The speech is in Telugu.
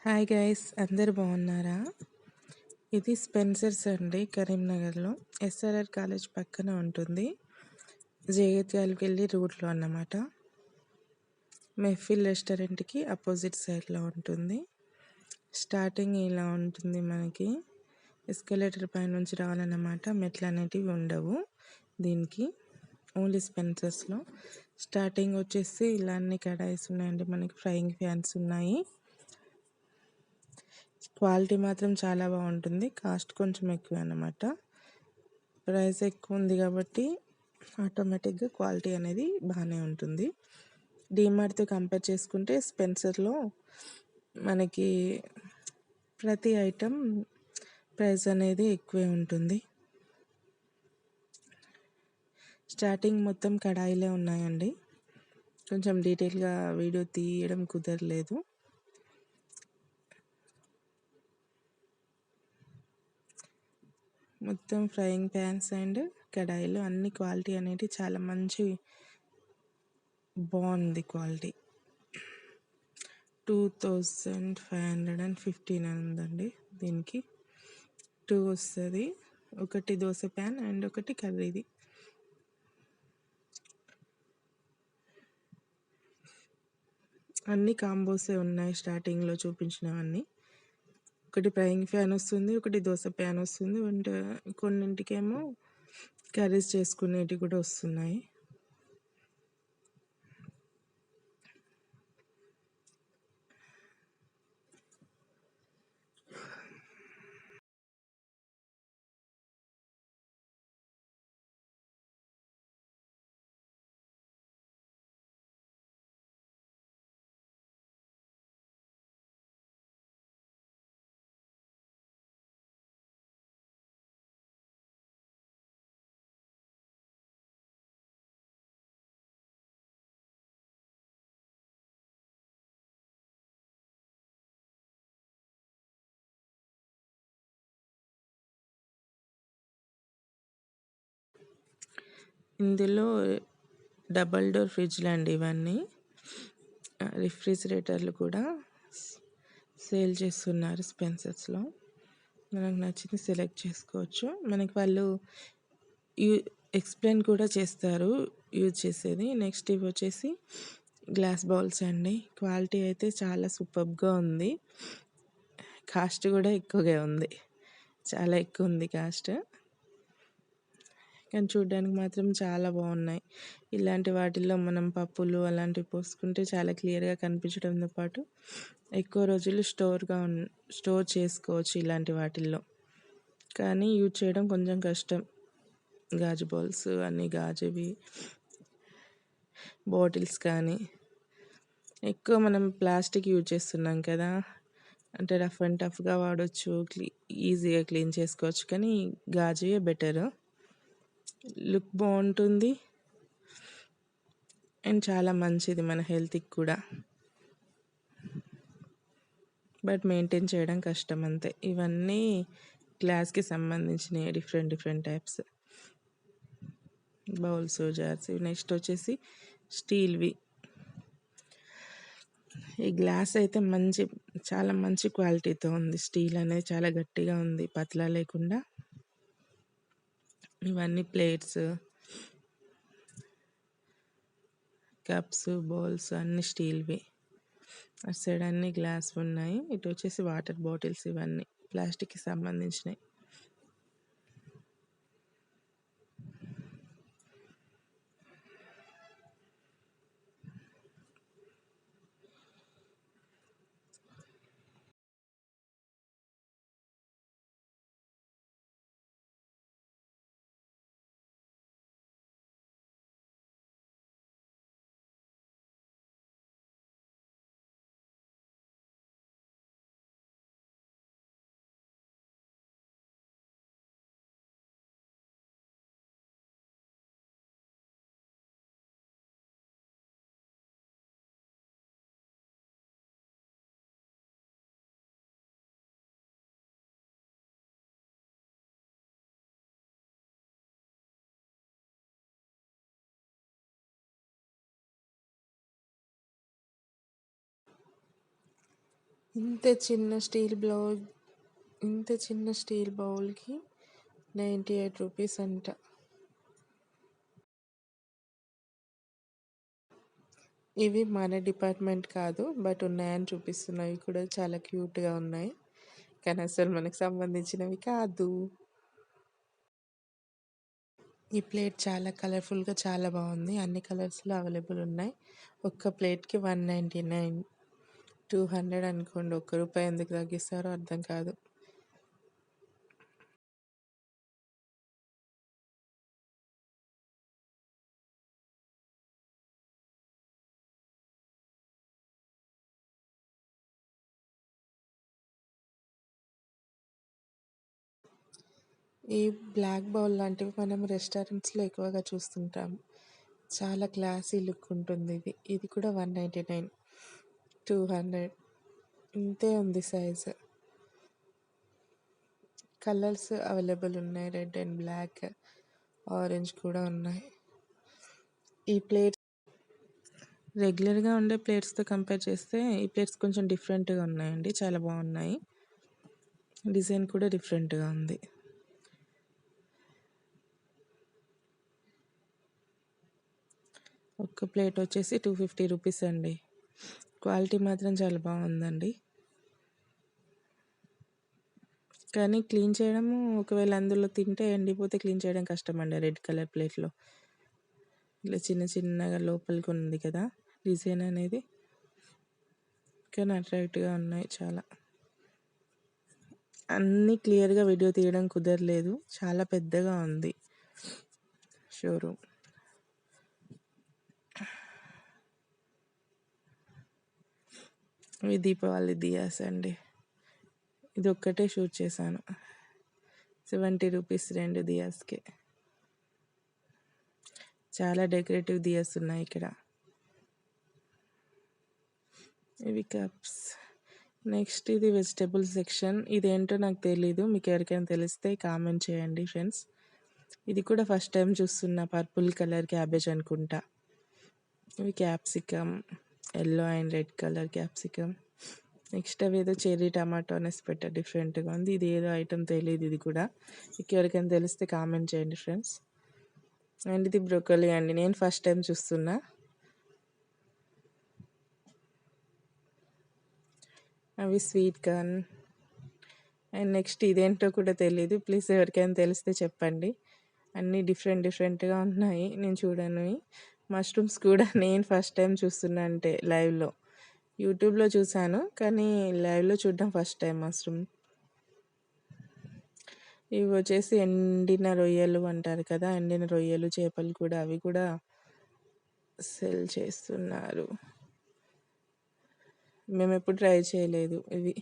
హాయ్ గైస్, అందరు బాగున్నారా? ఇది స్పెన్సర్స్ అండి, కరీంనగర్లో ఎస్ఆర్ఆర్ కాలేజ్ పక్కన ఉంటుంది. జగిత్యాలకు వెళ్ళి రూట్లో అన్నమాట. మెహఫిల్ రెస్టారెంట్కి అపోజిట్ సైడ్లో ఉంటుంది. స్టార్టింగ్ ఇలా ఉంటుంది. మనకి ఎస్కలేటర్ పై నుంచి రావాలన్నమాట. మెట్లు అనేటివి ఉండవు దీనికి, ఓన్లీ స్పెన్సర్స్లో. స్టార్టింగ్ వచ్చేసి ఇలా అన్ని కడాయిస్ ఉన్నాయండి. మనకి ఫ్రైయింగ్ ఫ్యాన్స్ ఉన్నాయి. క్వాలిటీ మాత్రం చాలా బాగుంటుంది. కాస్ట్ కొంచెం ఎక్కువ అన్నమాట. ప్రైస్ ఎక్కువ ఉంది కాబట్టి ఆటోమేటిక్గా క్వాలిటీ అనేది బాగానే ఉంటుంది. డీమార్ట్తో కంపేర్ చేసుకుంటే స్పెన్సర్లో మనకి ప్రతి ఐటెం ప్రైస్ అనేది ఎక్కువే ఉంటుంది. స్టార్టింగ్ మొత్తం కడాయిలే ఉన్నాయండి. కొంచెం డీటెయిల్గా వీడియో తీయడం కుదరలేదు. మొత్తం ఫ్రైయింగ్ ప్యాన్స్ అండ్ కడాయిలు అన్ని క్వాలిటీ అనేది చాలా మంచి బాగుంది క్వాలిటీ. 2515 ఉందండి. దీనికి 2 వస్తుంది. ఒకటి దోశ ప్యాన్ అండ్ ఒకటి కర్రీది. అన్ని కాంబోసే ఉన్నాయి స్టార్టింగ్లో చూపించినవన్నీ. ఒకటి ఫ్రైయింగ్ ప్యాన్ వస్తుంది, ఒకటి దోశ ప్యాన్ వస్తుంది, అండ్ కొన్నింటికేమో కర్రీస్ చేసుకునేటివి కూడా వస్తున్నాయి. ఇందులో డబల్ డోర్ ఫ్రిడ్జ్లు అండి ఇవన్నీ. రిఫ్రిజిరేటర్లు కూడా సేల్ చేస్తున్నారు స్పెన్సర్స్లో. మనకు నచ్చింది సెలెక్ట్ చేసుకోవచ్చు. మనకి వాళ్ళు ఎక్స్ప్లెయిన్ కూడా చేస్తారు యూజ్ చేసేది. నెక్స్ట్ ఇవి వచ్చేసి గ్లాస్ బౌల్స్ అండి. క్వాలిటీ అయితే చాలా సూపర్గా ఉంది. కాస్ట్ కూడా ఎక్కువగా ఉంది, చాలా ఎక్కువ ఉంది కాస్ట్. కానీ చూడడానికి మాత్రం చాలా బాగున్నాయి. ఇలాంటి వాటిల్లో మనం పప్పులు అలాంటివి పోసుకుంటే చాలా క్లియర్గా కనిపించడంతో పాటు ఎక్కువ రోజులు స్టోర్ చేసుకోవచ్చు ఇలాంటి వాటిల్లో. కానీ యూజ్ చేయడం కొంచెం కష్టం. గాజు బౌల్స్ అన్నీ గాజువి, బాటిల్స్ కానీ ఎక్కువ మనం ప్లాస్టిక్ యూజ్ చేస్తున్నాం కదా, అంటే రఫ్ అండ్ టఫ్గా వాడచ్చు, ఈజీగా క్లీన్ చేసుకోవచ్చు. కానీ గాజువే బెటర్, లుక్ బాగుంటుంది అండ్ చాలా మంచిది మన హెల్త్కి కూడా. బట్ మెయింటైన్ చేయడం కష్టం అంతే. ఇవన్నీ గ్లాస్కి సంబంధించినవి, different types bowls, jars. Next వచ్చేసి స్టీల్వి. ఈ గ్లాస్ అయితే చాలా మంచి క్వాలిటీతో ఉంది. స్టీల్ అనేది చాలా గట్టిగా ఉంది, పతలా లేకుండా. ఇవన్నీ ప్లేట్స్, కప్స్, బౌల్స్ అన్నీ స్టీల్వి. అటు సైడ్ అన్ని గ్లాస్ ఉన్నాయి. ఇటు వచ్చేసి వాటర్ బాటిల్స్, ఇవన్నీ ప్లాస్టిక్కి సంబంధించినవి. ఇంత చిన్న స్టీల్ బౌల్కి 98 రూపీస్ అంట. ఇవి మన డిపార్ట్మెంట్ కాదు, బట్ ఉన్నాయని చూపిస్తున్నాయి కూడా చాలా క్యూట్గా ఉన్నాయి, కానీ అసలు మనకు సంబంధించినవి కాదు. ఈ ప్లేట్ చాలా కలర్ఫుల్గా చాలా బాగుంది, అన్ని కలర్స్లో అవైలబుల్ ఉన్నాయి. ఒక్క ప్లేట్కి 199, 200 అనుకోండి. ₹1 ఎందుకు తగ్గిస్తారో అర్థం కాదు. ఈ బ్లాక్ బౌల్ లాంటివి మనం రెస్టారెంట్స్లో ఎక్కువగా చూస్తుంటాం. చాలా క్లాసీ లుక్ ఉంటుంది. ఇది కూడా 199, 200 ఇంతే ఉంది సైజు. కలర్స్ అవైలబుల్ ఉన్నాయి, రెడ్ అండ్ బ్లాక్, ఆరెంజ్ కూడా ఉన్నాయి. ఈ ప్లేట్స్ రెగ్యులర్గా ఉండే ప్లేట్స్తో కంపేర్ చేస్తే ఈ ప్లేట్స్ కొంచెం డిఫరెంట్గా ఉన్నాయండి, చాలా బాగున్నాయి. డిజైన్ కూడా డిఫరెంట్గా ఉంది. ఒక్క ప్లేట్ వచ్చేసి 250 రూపీస్ అండి. క్వాలిటీ మాత్రం చాలా బాగుందండి. కానీ క్లీన్ చేయడము, ఒకవేళ అందులో తింటే ఎండిపోతే క్లీన్ చేయడం కష్టం అండి. రెడ్ కలర్ ప్లేట్లో ఇలా చిన్న చిన్నగా లోపలికి ఉంది కదా డిజైన్ అనేది, కానీ అట్రాక్ట్గా ఉన్నాయి చాలా. అన్నీ క్లియర్గా వీడియో తీయడం కుదరలేదు, చాలా పెద్దగా ఉంది షోరూమ్. ఇవి దీపావళి దియాస్ అండి. ఇది ఒక్కటే షూట్ చేశాను. 70 రూపీస్ 2 దియాస్కి. చాలా డెకరేటివ్ దియాస్ ఉన్నాయి ఇక్కడ. ఇవి కప్స్. నెక్స్ట్ ఇది వెజిటేబుల్ సెక్షన్. ఇదేంటో నాకు తెలీదు, మీకు ఎవరికైనా తెలిస్తే కామెంట్ చేయండి ఫ్రెండ్స్. ఇది కూడా ఫస్ట్ టైం చూస్తున్నా, పర్పుల్ కలర్ క్యాబేజ్ అనుకుంటా. ఇవి capsicum, yellow and red colour capsicum. Next అవి ఏదో చెర్రీ టమాటో అనేసి పెట్టారు, డిఫరెంట్గా ఉంది. ఇది ఏదో ఐటమ్ తెలియదు, ఇది కూడా మీకు ఎవరికైనా తెలిస్తే కామెంట్ చేయండి ఫ్రెండ్స్. అండ్ ఇది బ్రోకలీ అండి, నేను ఫస్ట్ టైం చూస్తున్నా. అవి స్వీట్ కార్న్. అండ్ నెక్స్ట్ ఇదేంటో కూడా తెలీదు, ప్లీజ్ ఎవరికైనా తెలిస్తే చెప్పండి. అన్నీ డిఫరెంట్గా ఉన్నాయి, నేను చూడను. మష్రూమ్స్ కూడా నేను ఫస్ట్ టైం చూస్తున్నా, అంటే లైవ్లో. యూట్యూబ్లో చూశాను కానీ లైవ్లో చూడడం ఫస్ట్ టైం మష్రూమ్. ఇవి వచ్చేసి ఎండిన రొయ్యలు అంటారు కదా, ఎండిన రొయ్యలు, చేపలు కూడా, అవి కూడా సెల్ చేస్తున్నారు. మేము ఎప్పుడు ట్రై చేయలేదు ఇవి.